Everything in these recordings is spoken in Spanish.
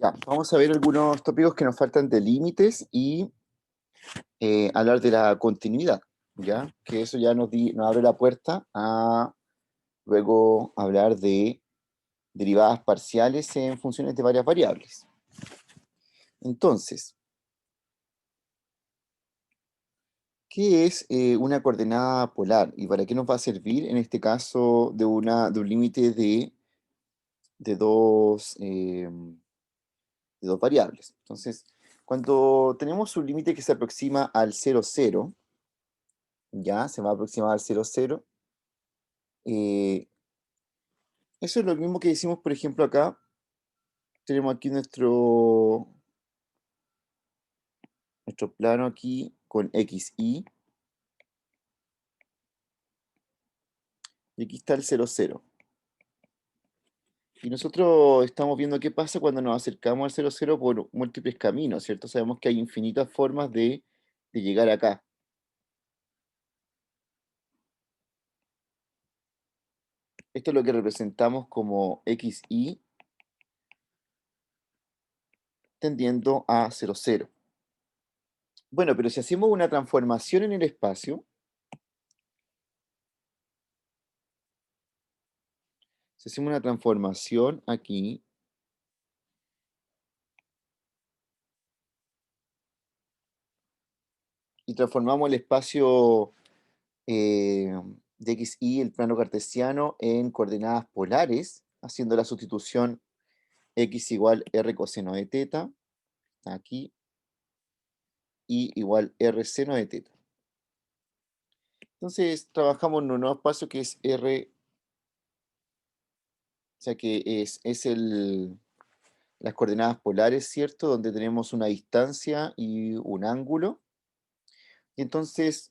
Ya, vamos a ver algunos tópicos que nos faltan de límites y hablar de la continuidad, ¿ya? Que eso ya nos abre la puerta a luego hablar de derivadas parciales en funciones de varias variables. Entonces, ¿qué es una coordenada polar y para qué nos va a servir en este caso de un límite de dos variables? Entonces, cuando tenemos un límite que se aproxima al 0,0, ya se va a aproximar al 0,0. eh, Eso es lo mismo que decimos, por ejemplo, acá. Tenemos aquí nuestro plano aquí con xy, y aquí está el 0,0. Y nosotros estamos viendo qué pasa cuando nos acercamos al 0,0 por múltiples caminos, ¿cierto? Sabemos que hay infinitas formas de llegar acá. Esto es lo que representamos como xy tendiendo a 0,0. Bueno, pero si hacemos una transformación en el espacio, si hacemos una transformación aquí y transformamos el espacio eh, de xy, el plano cartesiano, en coordenadas polares, haciendo la sustitución x igual r coseno de teta, aquí, y igual r seno de teta. Entonces trabajamos en un nuevo espacio que es r, o sea que las coordenadas polares, ¿cierto? Donde tenemos una distancia y un ángulo. Y entonces,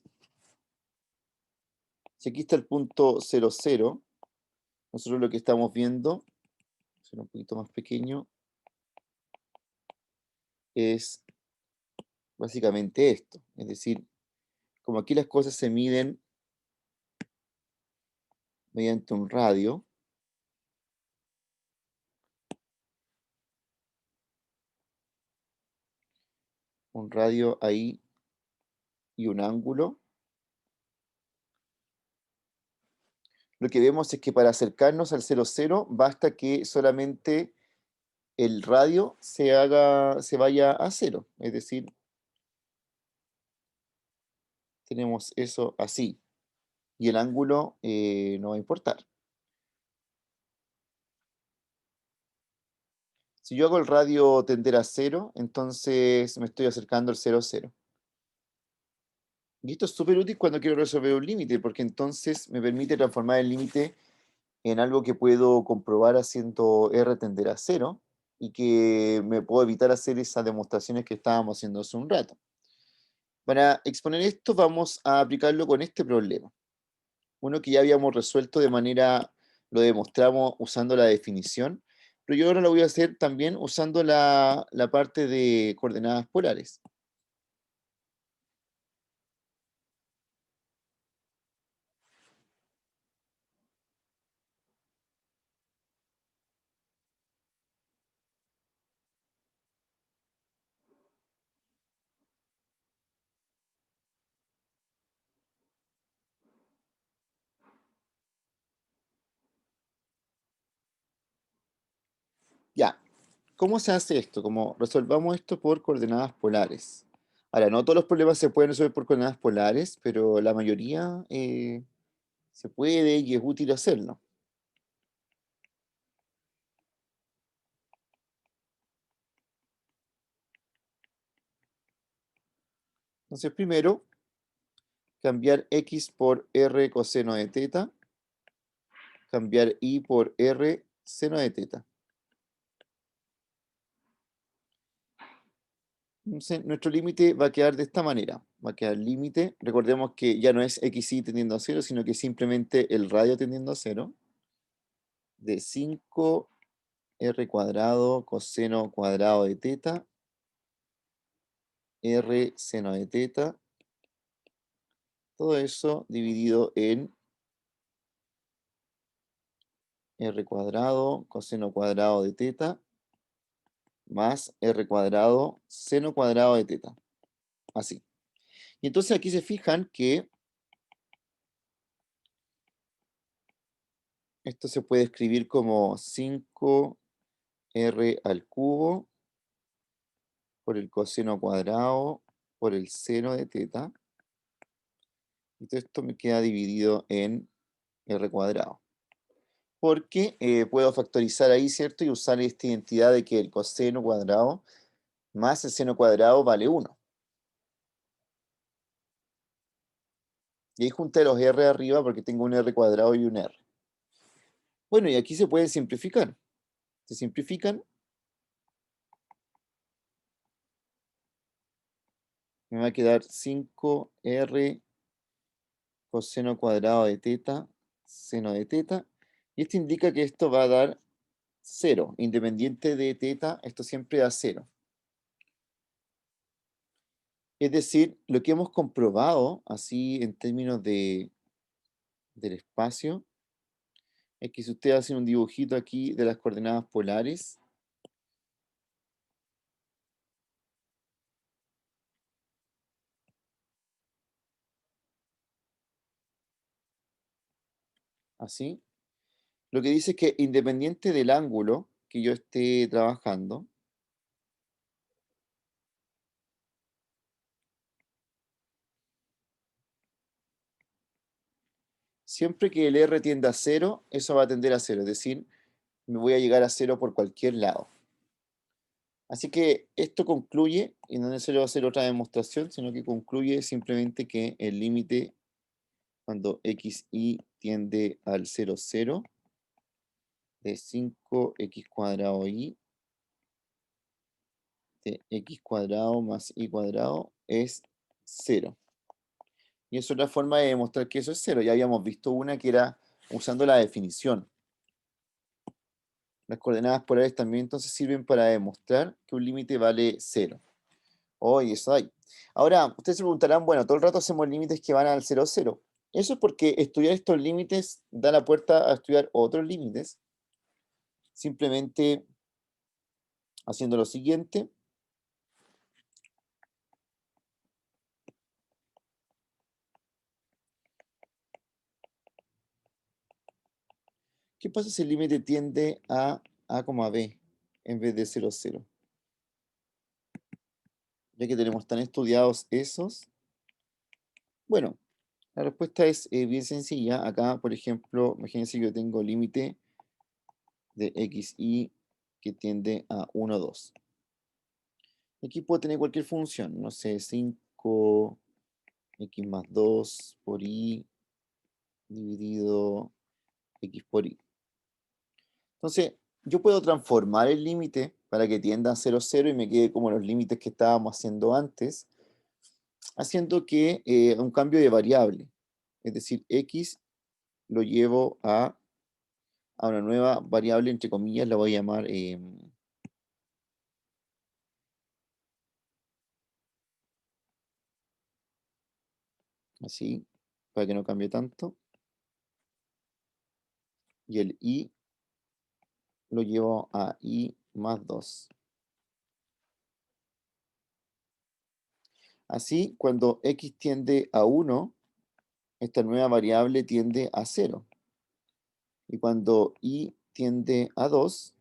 si aquí está el punto 0,0, nosotros lo que estamos viendo, será un poquito más pequeño, es básicamente esto. Es decir, como aquí las cosas se miden mediante un radio ahí y un ángulo, lo que vemos es que para acercarnos al 0,0 basta que solamente el radio se vaya a cero. Es decir, tenemos eso así. Y el ángulo no va a importar. Si yo hago el radio tender a cero, entonces me estoy acercando al 0,0. Y esto es súper útil cuando quiero resolver un límite, porque entonces me permite transformar el límite en algo que puedo comprobar haciendo R tender a cero y que me puedo evitar hacer esas demostraciones que estábamos haciendo hace un rato. Para exponer esto vamos a aplicarlo con este problema. Uno que ya habíamos resuelto lo demostramos usando la definición, pero yo ahora lo voy a hacer también usando la parte de coordenadas polares. Ya, ¿cómo se hace esto? Como resolvamos esto por coordenadas polares. Ahora, no todos los problemas se pueden resolver por coordenadas polares, pero la mayoría se puede y es útil hacerlo. Entonces, primero, cambiar x por r coseno de teta, cambiar y por r seno de teta. Entonces, nuestro límite va a quedar de esta manera. Va a quedar límite. Recordemos que ya no es xy tendiendo a cero, sino que simplemente el radio tendiendo a cero. De 5r cuadrado coseno cuadrado de teta, r seno de teta. Todo eso dividido en r cuadrado coseno cuadrado de teta más r cuadrado seno cuadrado de teta. Así. Y entonces aquí se fijan que esto se puede escribir como 5r al cubo por el coseno cuadrado por el seno de teta. Y todo esto me queda dividido en r cuadrado. Porque puedo factorizar ahí, ¿cierto? Y usar esta identidad de que el coseno cuadrado más el seno cuadrado vale 1. Y ahí junté los r arriba porque tengo un r cuadrado y un r. Bueno, y aquí se pueden simplificar. Se simplifican. Me va a quedar 5r coseno cuadrado de teta, seno de teta. Y esto indica que esto va a dar 0. Independiente de teta, esto siempre da 0. Es decir, lo que hemos comprobado, así en términos del espacio, es que si ustedes hacen un dibujito aquí de las coordenadas polares, así, lo que dice es que independiente del ángulo que yo esté trabajando, siempre que el r tienda a 0, eso va a tender a 0, es decir, me voy a llegar a 0 por cualquier lado. Así que esto concluye, y no necesito hacer otra demostración, sino que concluye simplemente que el límite cuando xy tiende al 0, 0, de 5x cuadrado y de x cuadrado más y cuadrado es 0. Y es otra forma de demostrar que eso es 0. Ya habíamos visto una que era usando la definición. Las coordenadas polares también entonces sirven para demostrar que un límite vale 0. Oh, y eso hay. Ahora, ustedes se preguntarán, bueno, todo el rato hacemos límites que van al 0, 0. Eso es porque estudiar estos límites da la puerta a estudiar otros límites. Simplemente haciendo lo siguiente. ¿Qué pasa si el límite tiende a A, B en vez de 0, 0? Ya que tenemos tan estudiados esos. Bueno, la respuesta es bien sencilla. Acá, por ejemplo, imagínense que yo tengo límite de xy que tiende a 1, 2. Aquí puedo tener cualquier función, no sé, 5 x más 2 por y dividido x por y. Entonces, yo puedo transformar el límite para que tienda a 0, 0 y me quede como los límites que estábamos haciendo antes, haciendo que un cambio de variable, es decir, x lo llevo a una nueva variable, entre comillas, la voy a llamar así, para que no cambie tanto, y el y lo llevo a y más 2. Así, cuando x tiende a 1, esta nueva variable tiende a 0. Y cuando y tiende a 2,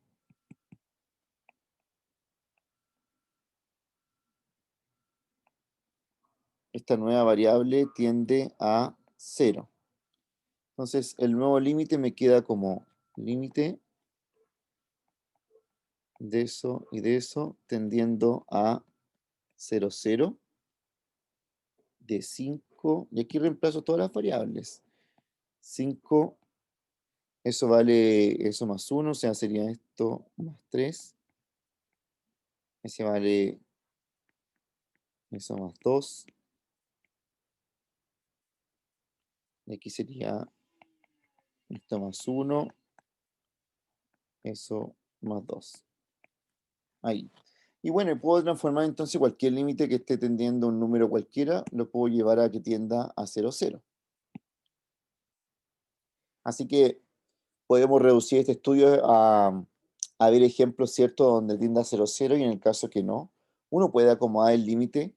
esta nueva variable tiende a 0. Entonces, el nuevo límite me queda como límite de eso y de eso tendiendo a 0, 0, de 5, y aquí reemplazo todas las variables. 5, eso vale eso más 1, o sea, sería esto más 3. Ese vale eso más 2. Y aquí sería esto más 1, eso más 2. Ahí. Y bueno, puedo transformar entonces cualquier límite que esté tendiendo a un número cualquiera, lo puedo llevar a que tienda a 0, 0. Así que podemos reducir este estudio a haber ejemplos, ¿cierto?, donde tienda a 0,0 y en el caso que no, uno puede acomodar el límite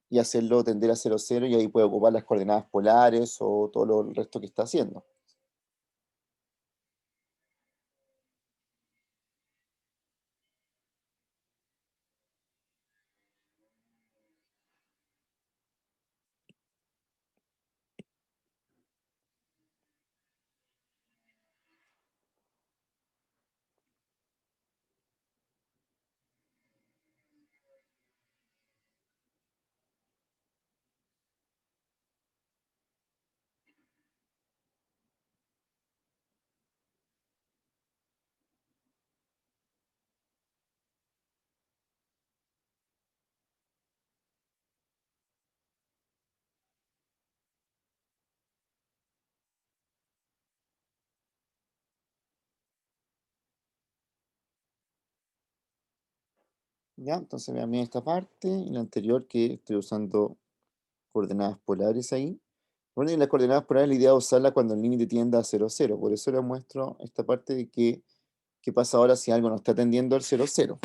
y hacerlo tender a 0,0 y ahí puede ocupar las coordenadas polares o todo el resto que está haciendo. ¿Ya? Entonces vean bien esta parte y la anterior que estoy usando coordenadas polares ahí. Bueno, y las coordenadas polares la idea es usarla cuando el límite tienda a 0,0. Por eso les muestro esta parte de que qué pasa ahora si algo no está tendiendo al 0,0.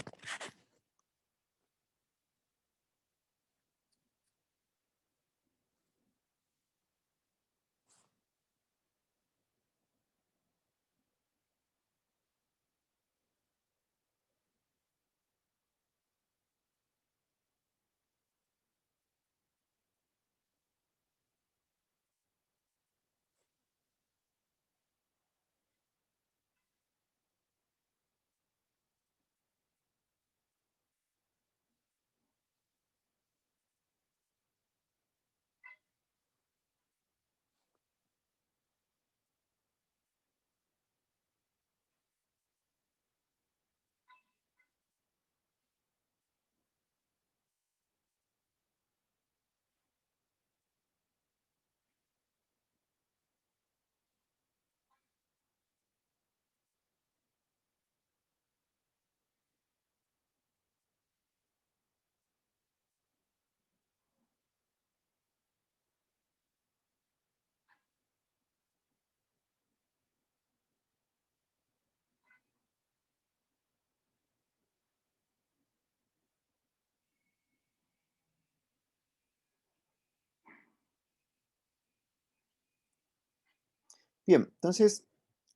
Bien, entonces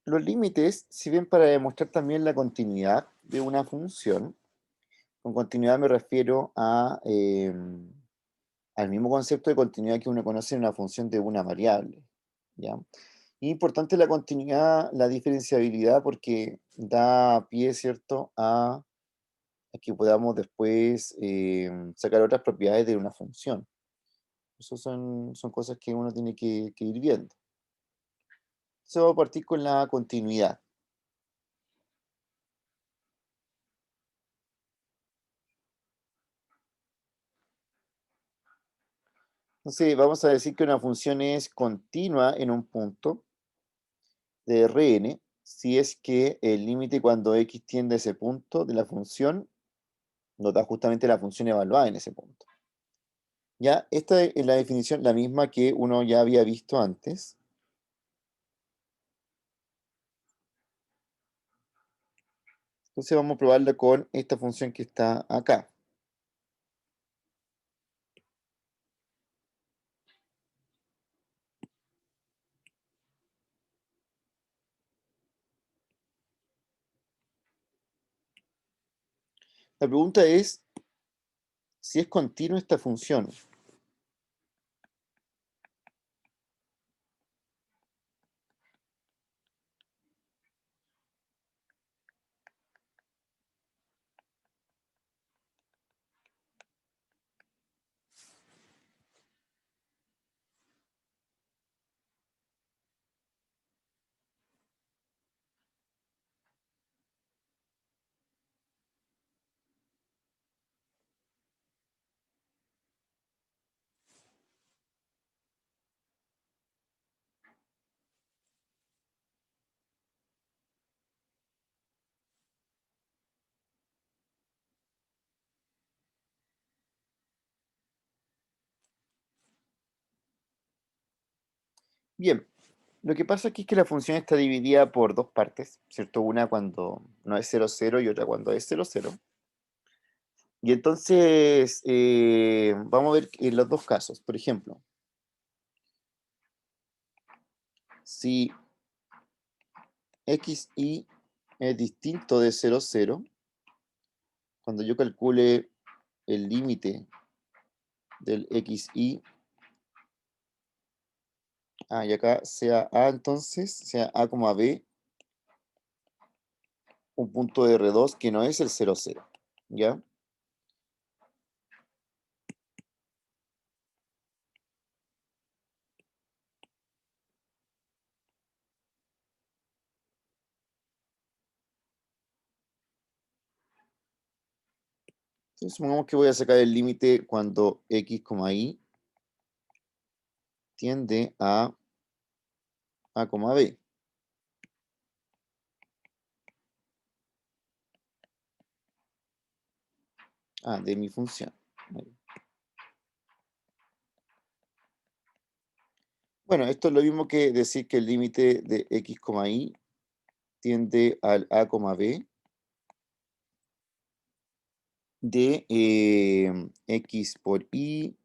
los límites sirven para demostrar también la continuidad de una función. Con continuidad me refiero al mismo concepto de continuidad que uno conoce en una función de una variable. ¿Ya? Y importante la continuidad, la diferenciabilidad, porque da pie, ¿cierto?, a que podamos después sacar otras propiedades de una función. Eso son cosas que uno tiene que ir viendo. Entonces vamos a partir con la continuidad. Entonces vamos a decir que una función es continua en un punto de Rn si es que el límite cuando x tiende a ese punto de la función nos da justamente la función evaluada en ese punto. Ya, esta es la definición, la misma que uno ya había visto antes. Entonces vamos a probarla con esta función que está acá. La pregunta es si es continua esta función. Bien, Lo que pasa aquí es que la función está dividida por dos partes, ¿cierto? Una cuando no es 0,0 y otra cuando es 0,0. Y entonces, vamos a ver en los dos casos. Por ejemplo, si xy es distinto de 0,0, cuando yo calcule el límite del xy, y acá sea a, entonces, sea a, b, un punto de R2 que no es el 0,0, ¿ya? Entonces, supongamos que voy a sacar el límite cuando x, y tiende a b, de mi función. Bueno, esto es lo mismo que decir que el límite de x, y tiende al a, b de x por y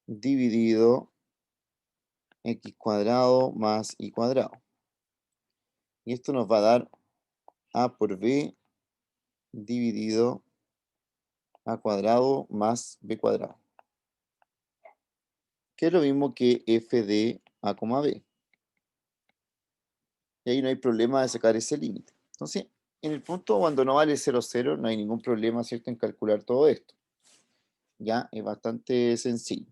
dividido x cuadrado más y cuadrado. Y esto nos va a dar a por b dividido a cuadrado más b cuadrado, que es lo mismo que f de a, b. Y ahí no hay problema de sacar ese límite. Entonces, en el punto cuando no vale 0,0, no hay ningún problema, ¿cierto?, en calcular todo esto. Ya es bastante sencillo.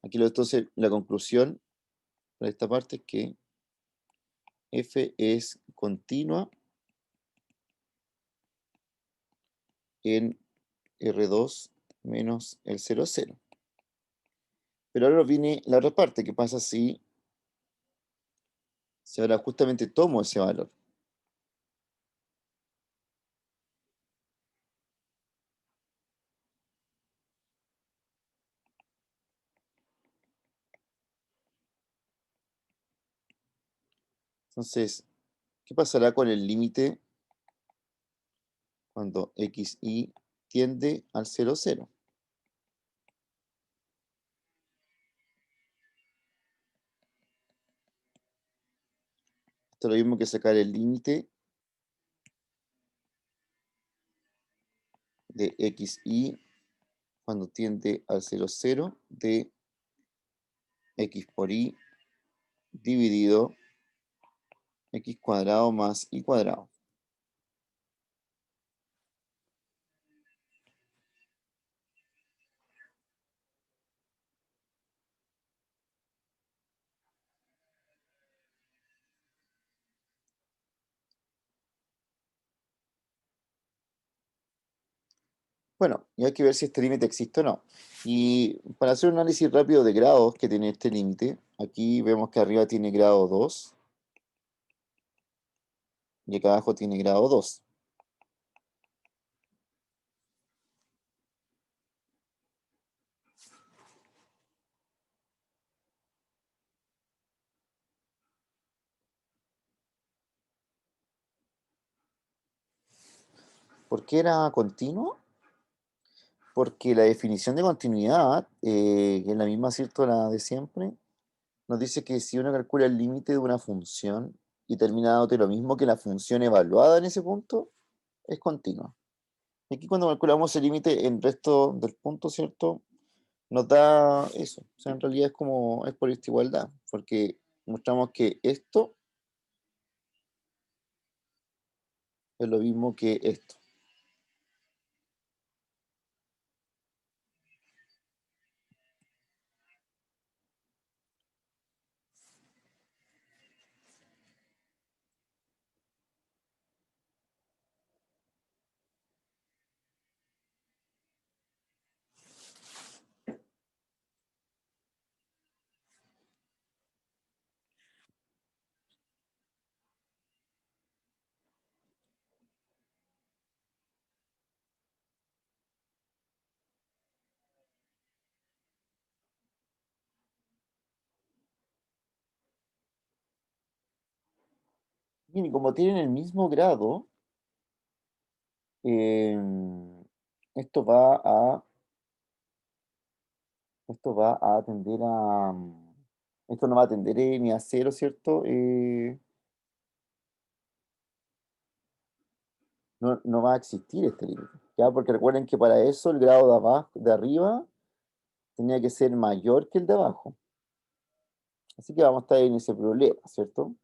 Aquí entonces la conclusión para esta parte es que f es continua en R2 menos el 0,0. Pero ahora viene la otra parte, ¿qué pasa si ahora justamente tomo ese valor? Entonces, ¿qué pasará con el límite cuando xy tiende al 0,0? Esto es lo mismo que sacar el límite de xy cuando tiende al 0,0 de x por y dividido x cuadrado más y cuadrado. Bueno, y hay que ver si este límite existe o no. Y para hacer un análisis rápido de grados que tiene este límite, aquí vemos que arriba tiene grado 2 y acá abajo tiene grado 2. ¿Por qué era continuo? Porque la definición de continuidad, que es la misma, ¿cierto?, la de siempre, nos dice que si uno calcula el límite de una función y termina dándote lo mismo que la función evaluada en ese punto, es continua. Y aquí cuando calculamos el límite en el resto del punto, ¿cierto?, nos da eso. O sea, en realidad es por esta igualdad, porque mostramos que esto es lo mismo que esto. Bien, y como tienen el mismo grado, em, esto va a, esto va a tender a, esto no va a tender ni a cero, ¿cierto? No va a existir este límite, ¿ya? Porque recuerden que para eso el grado de abajo, de arriba, tenía que ser mayor que el de abajo. Así que vamos a estar en ese problema, ¿cierto?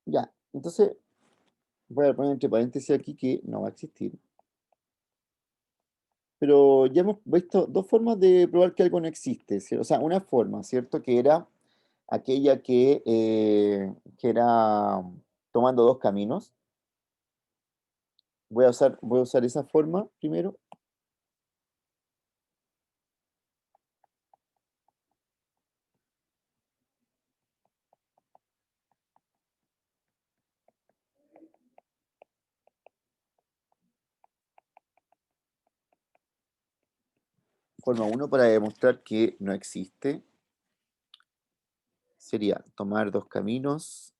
Ya, entonces voy a poner entre paréntesis aquí que no va a existir. Pero ya hemos visto dos formas de probar que algo no existe, ¿cierto? O sea, una forma, ¿cierto? Que era aquella que era tomando dos caminos. Voy a usar esa forma primero. Forma uno para demostrar que no existe. Sería tomar dos caminos.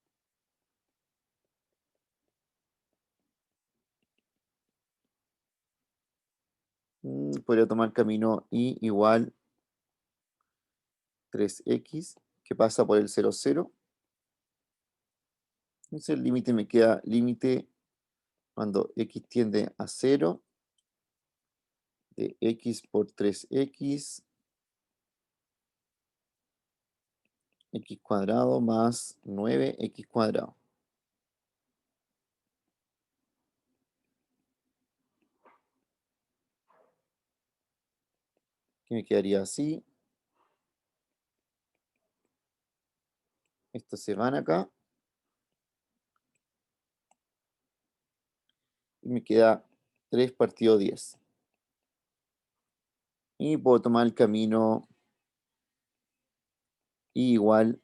Podría tomar camino i igual 3x, que pasa por el 0, 0. Entonces el límite me queda límite cuando x tiende a 0 de x por 3x, x cuadrado más 9x cuadrado. Que me quedaría así. Estos se van acá. Y me queda 3 partido 10. Y puedo tomar el camino i igual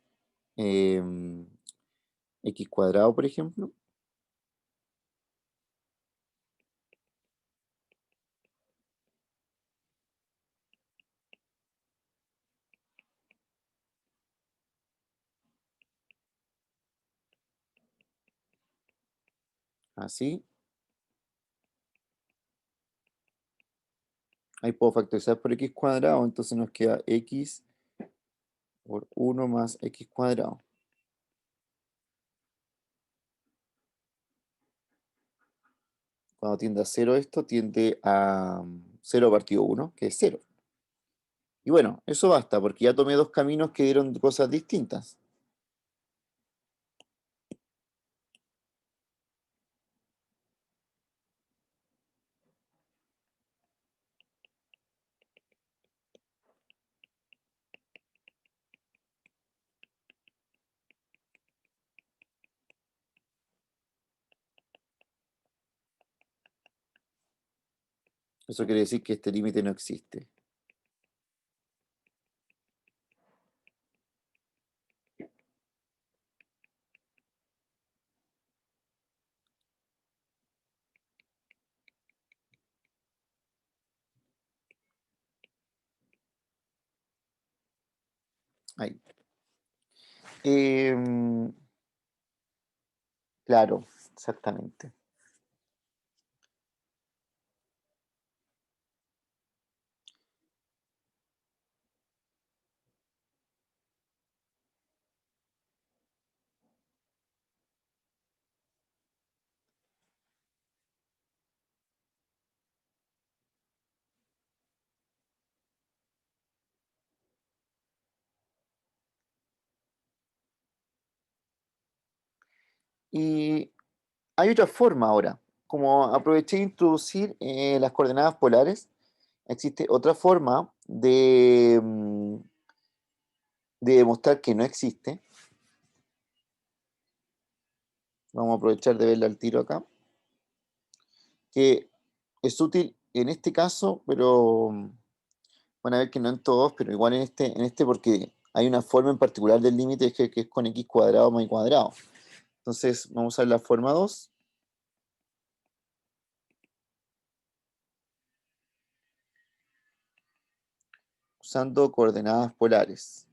x cuadrado, por ejemplo. Así. Ahí puedo factorizar por x cuadrado. Entonces nos queda x por 1 más x cuadrado. Cuando tiende a 0 esto, tiende a 0 partido 1, que es 0. Y bueno, eso basta, porque ya tomé dos caminos que dieron cosas distintas. Eso quiere decir que este límite no existe. Ahí. Em, claro, exactamente. Y hay otra forma ahora. Como aproveché de introducir las coordenadas polares, existe otra forma de demostrar que no existe. Vamos a aprovechar de verla al tiro acá. Que es útil en este caso, pero van a ver que no en todos, pero igual en este porque hay una forma en particular del límite que es con x cuadrado más y cuadrado. Entonces vamos a ver la forma 2 usando coordenadas polares.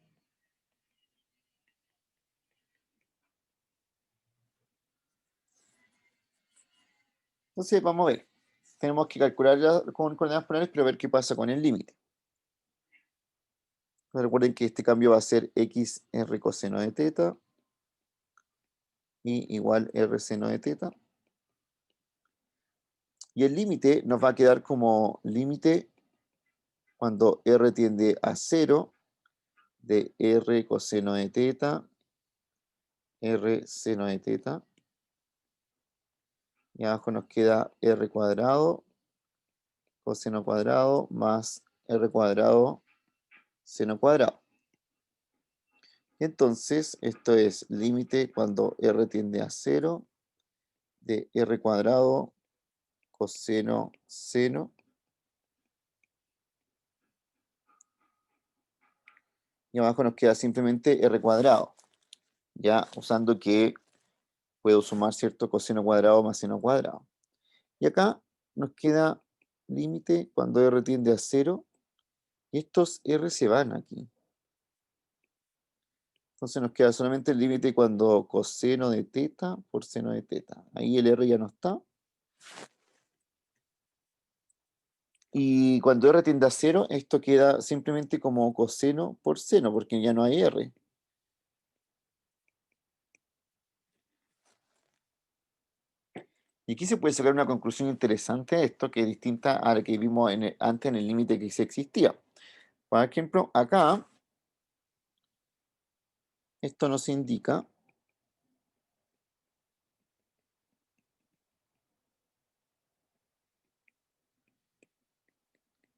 Entonces, vamos a ver. Tenemos que calcularla con coordenadas polares, pero ver qué pasa con el límite. Recuerden que este cambio va a ser x r coseno de teta y igual r seno de teta. Y el límite nos va a quedar como límite cuando r tiende a 0 de r coseno de teta, r seno de teta. Y abajo nos queda r cuadrado, coseno cuadrado, más r cuadrado, seno cuadrado. Entonces, esto es límite cuando r tiende a 0 de r cuadrado, coseno, seno. Y abajo nos queda simplemente r cuadrado, ya usando que puedo sumar, ¿cierto? Coseno cuadrado más seno cuadrado. Y acá nos queda límite cuando r tiende a 0. Y estos r se van aquí. Entonces nos queda solamente el límite cuando coseno de teta por seno de teta. Ahí el r ya no está. Y cuando r tiende a 0, esto queda simplemente como coseno por seno, porque ya no hay r. Y aquí se puede sacar una conclusión interesante de esto, que es distinta a la que vimos antes en el límite que sí existía. Por ejemplo, acá, esto nos indica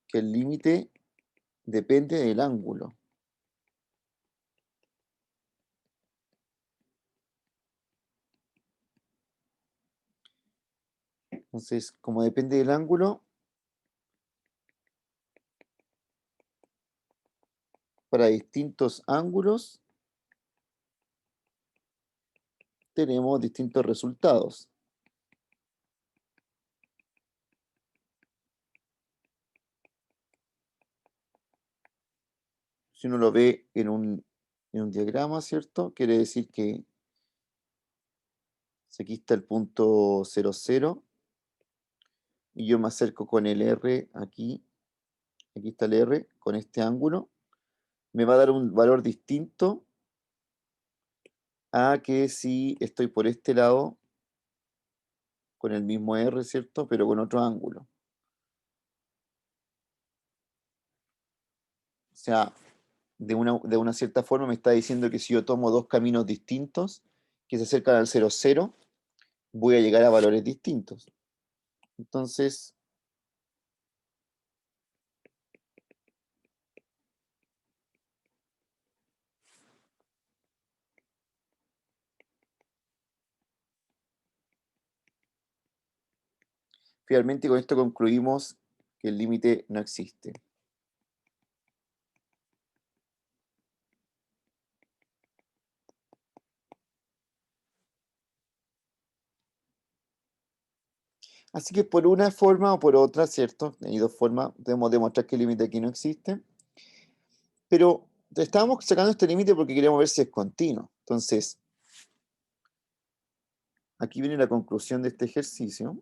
que el límite depende del ángulo. Entonces, como depende del ángulo, para distintos ángulos tenemos distintos resultados. Si uno lo ve en un diagrama, ¿cierto? Quiere decir que si aquí está el punto 0, 0, y yo me acerco con el R aquí está el R, con este ángulo, me va a dar un valor distinto a que si estoy por este lado con el mismo R, ¿cierto? Pero con otro ángulo. O sea, de una cierta forma me está diciendo que si yo tomo dos caminos distintos que se acercan al 0, 0, voy a llegar a valores distintos. Entonces, finalmente con esto concluimos que el límite no existe. Así que por una forma o por otra, ¿cierto? Hay dos formas, podemos demostrar que el límite aquí no existe. Pero estábamos sacando este límite porque queríamos ver si es continuo. Entonces, aquí viene la conclusión de este ejercicio.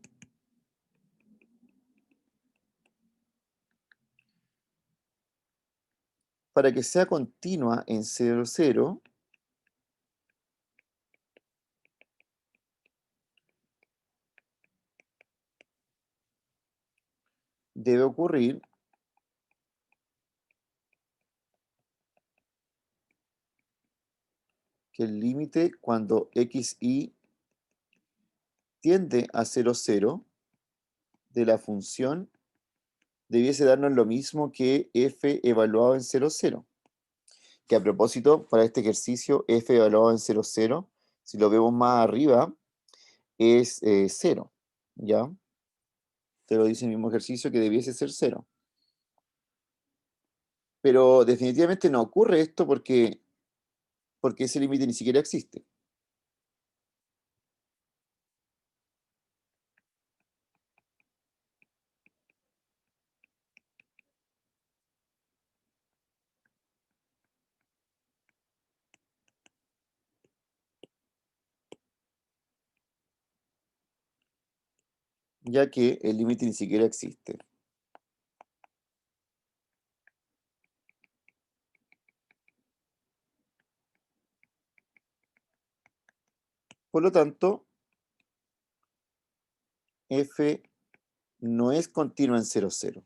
Para que sea continua en 0, 0, debe ocurrir que el límite cuando xy tiende a 0, 0 de la función debiese darnos lo mismo que f evaluado en 0, 0. Que a propósito, para este ejercicio, f evaluado en 0, 0, si lo vemos más arriba, es 0. ¿Ya? Te lo dice el mismo ejercicio que debiese ser 0. Pero definitivamente no ocurre esto porque ese límite ni siquiera existe. ya que el límite ni siquiera existe. Por lo tanto, f no es continua en cero cero.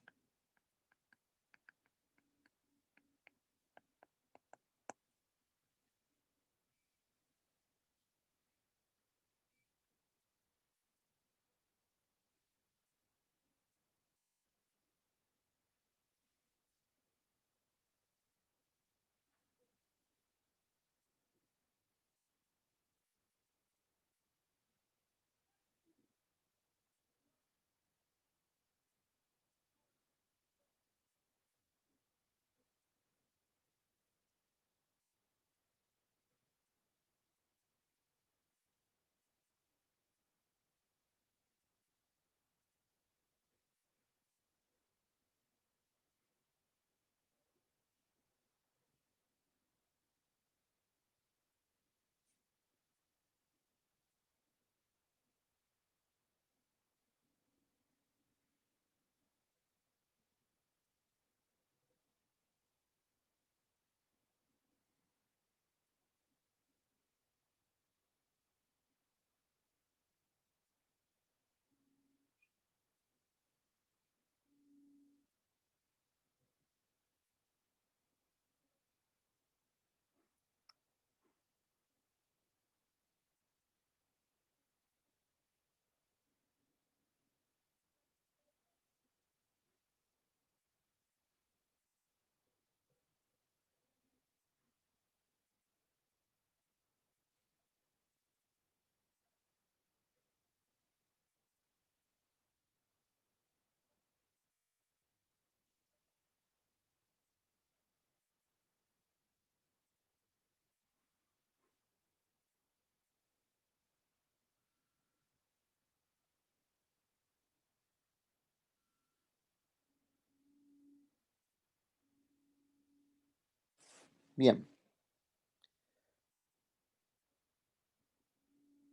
Bien,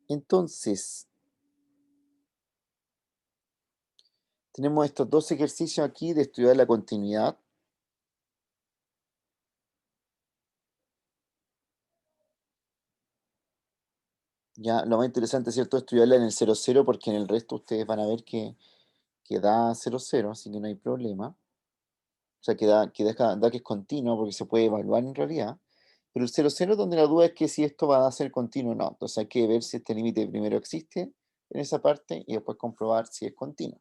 entonces tenemos estos dos ejercicios aquí de estudiar la continuidad. Ya, lo más interesante, ¿cierto?, es estudiarla en el cero cero, porque en el resto ustedes van a ver que da cero cero, así que no hay problema. O sea, da que es continuo, porque se puede evaluar en realidad. Pero el cero cero, donde la duda es que si esto va a ser continuo o no. Entonces hay que ver si este límite primero existe en esa parte y después comprobar si es continuo.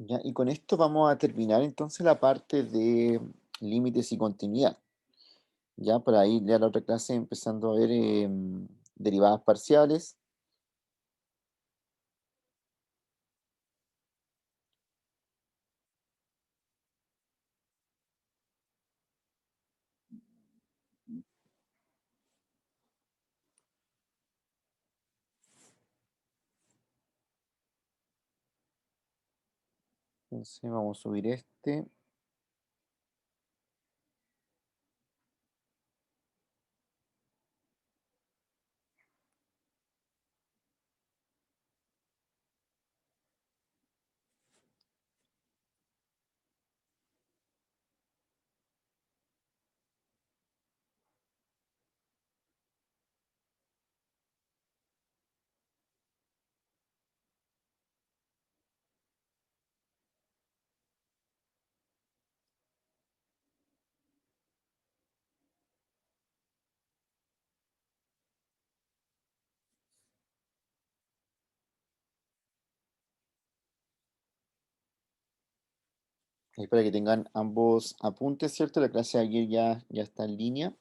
¿Ya? Y con esto vamos a terminar entonces la parte de límites y continuidad. Ya para ir ya a la otra clase empezando a ver derivadas parciales. Entonces vamos a subir este. Y para que tengan ambos apuntes, ¿cierto? La clase de ayer ya está en línea.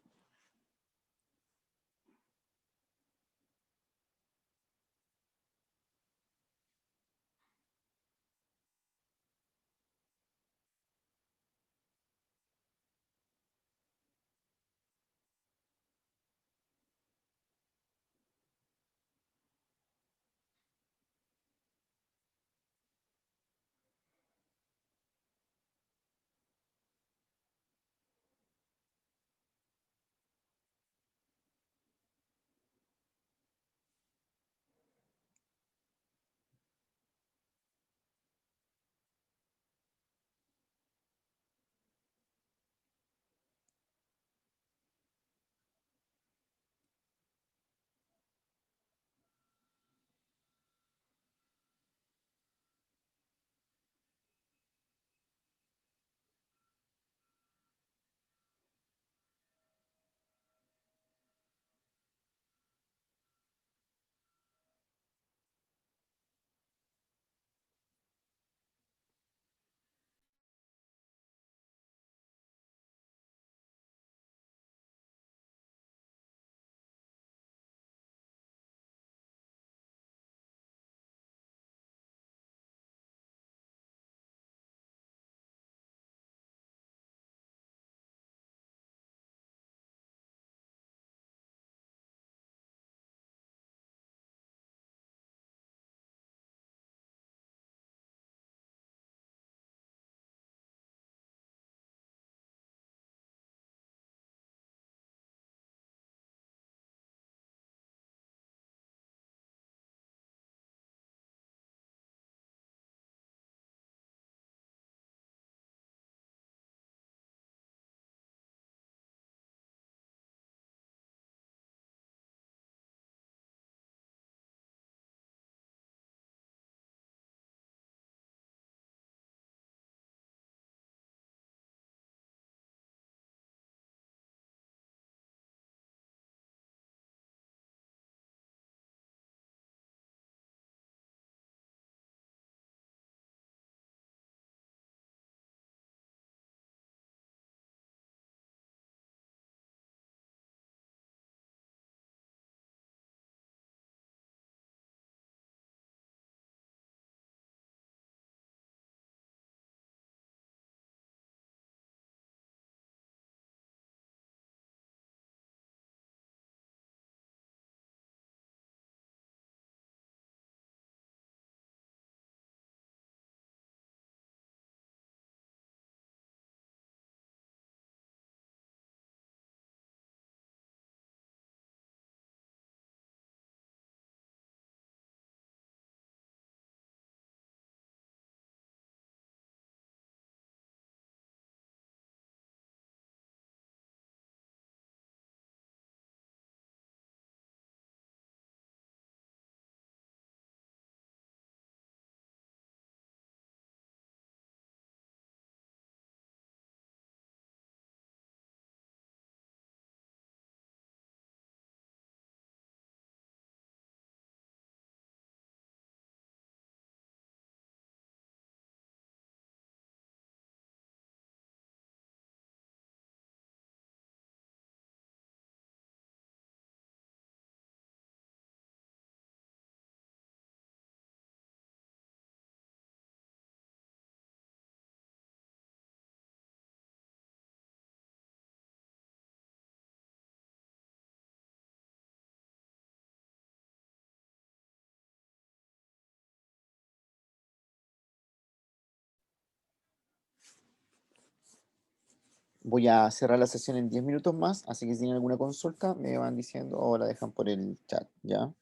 Voy a cerrar la sesión en 10 minutos más, así que si tienen alguna consulta me van diciendo o la dejan por el chat, ¿ya?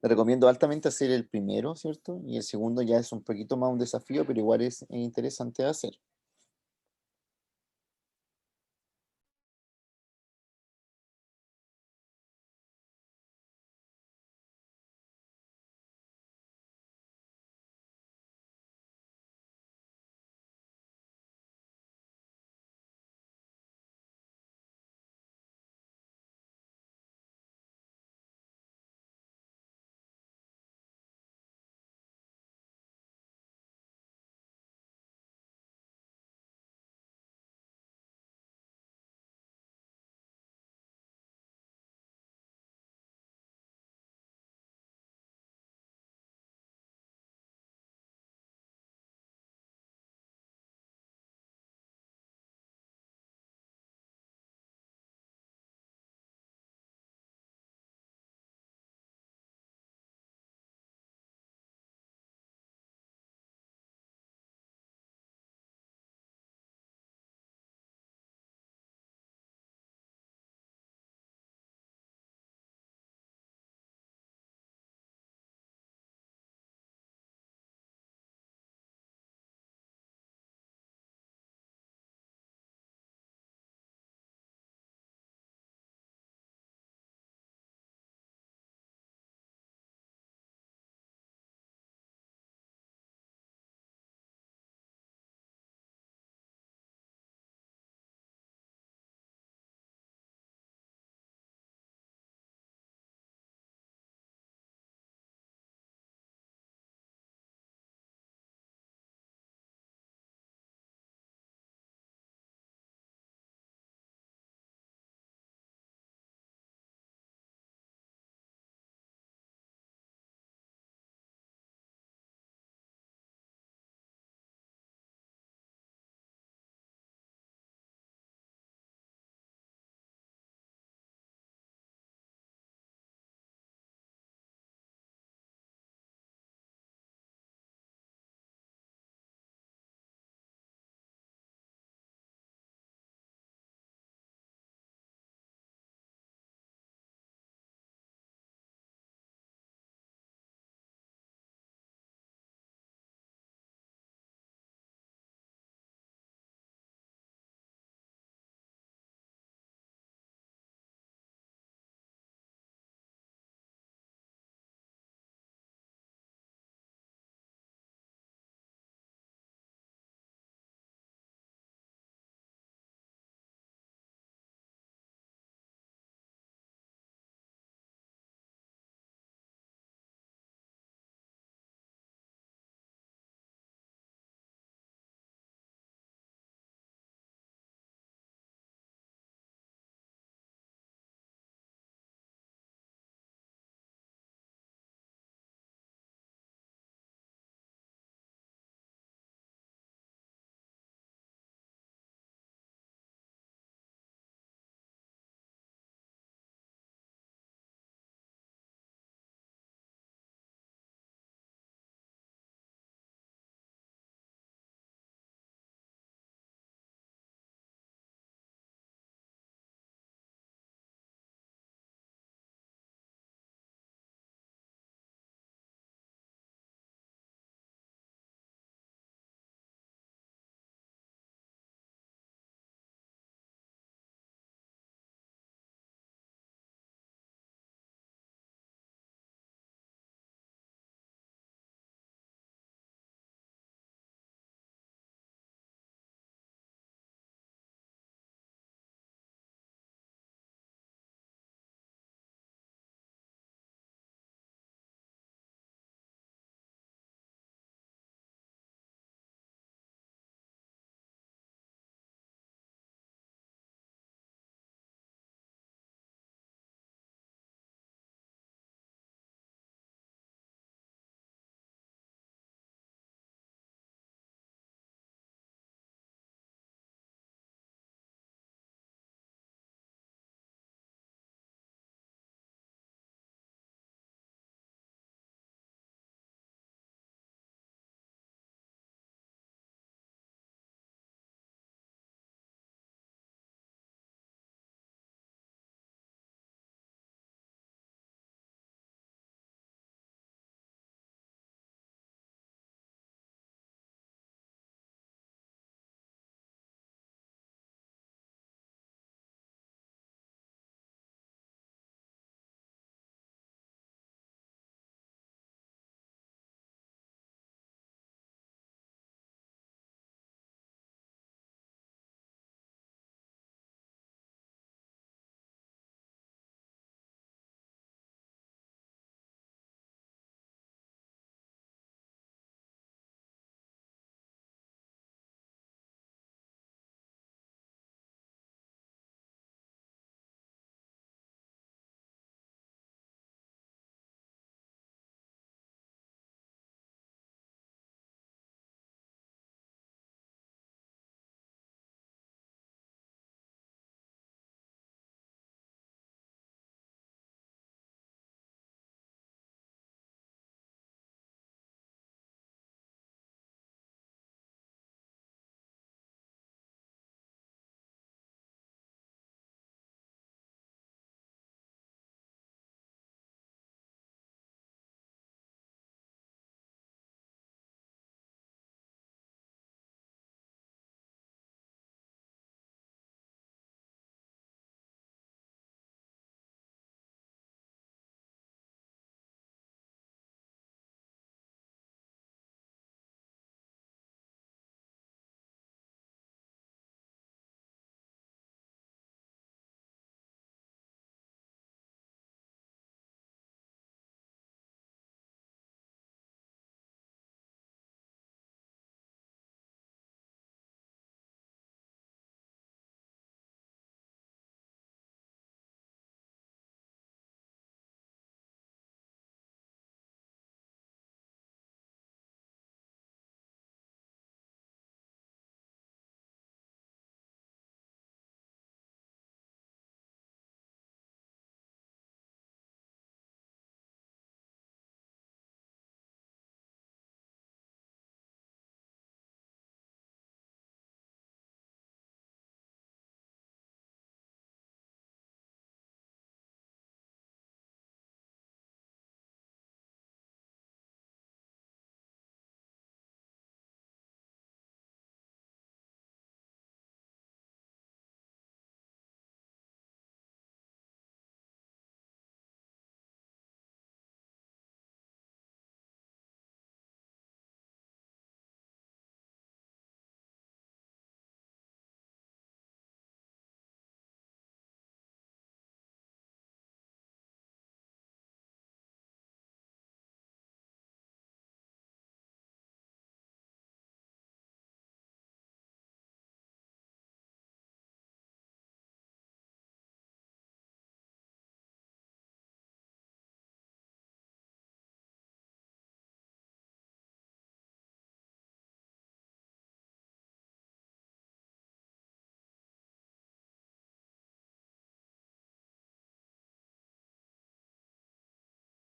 Les recomiendo altamente hacer el primero, ¿cierto? Y el segundo ya es un poquito más un desafío, pero igual es interesante de hacer.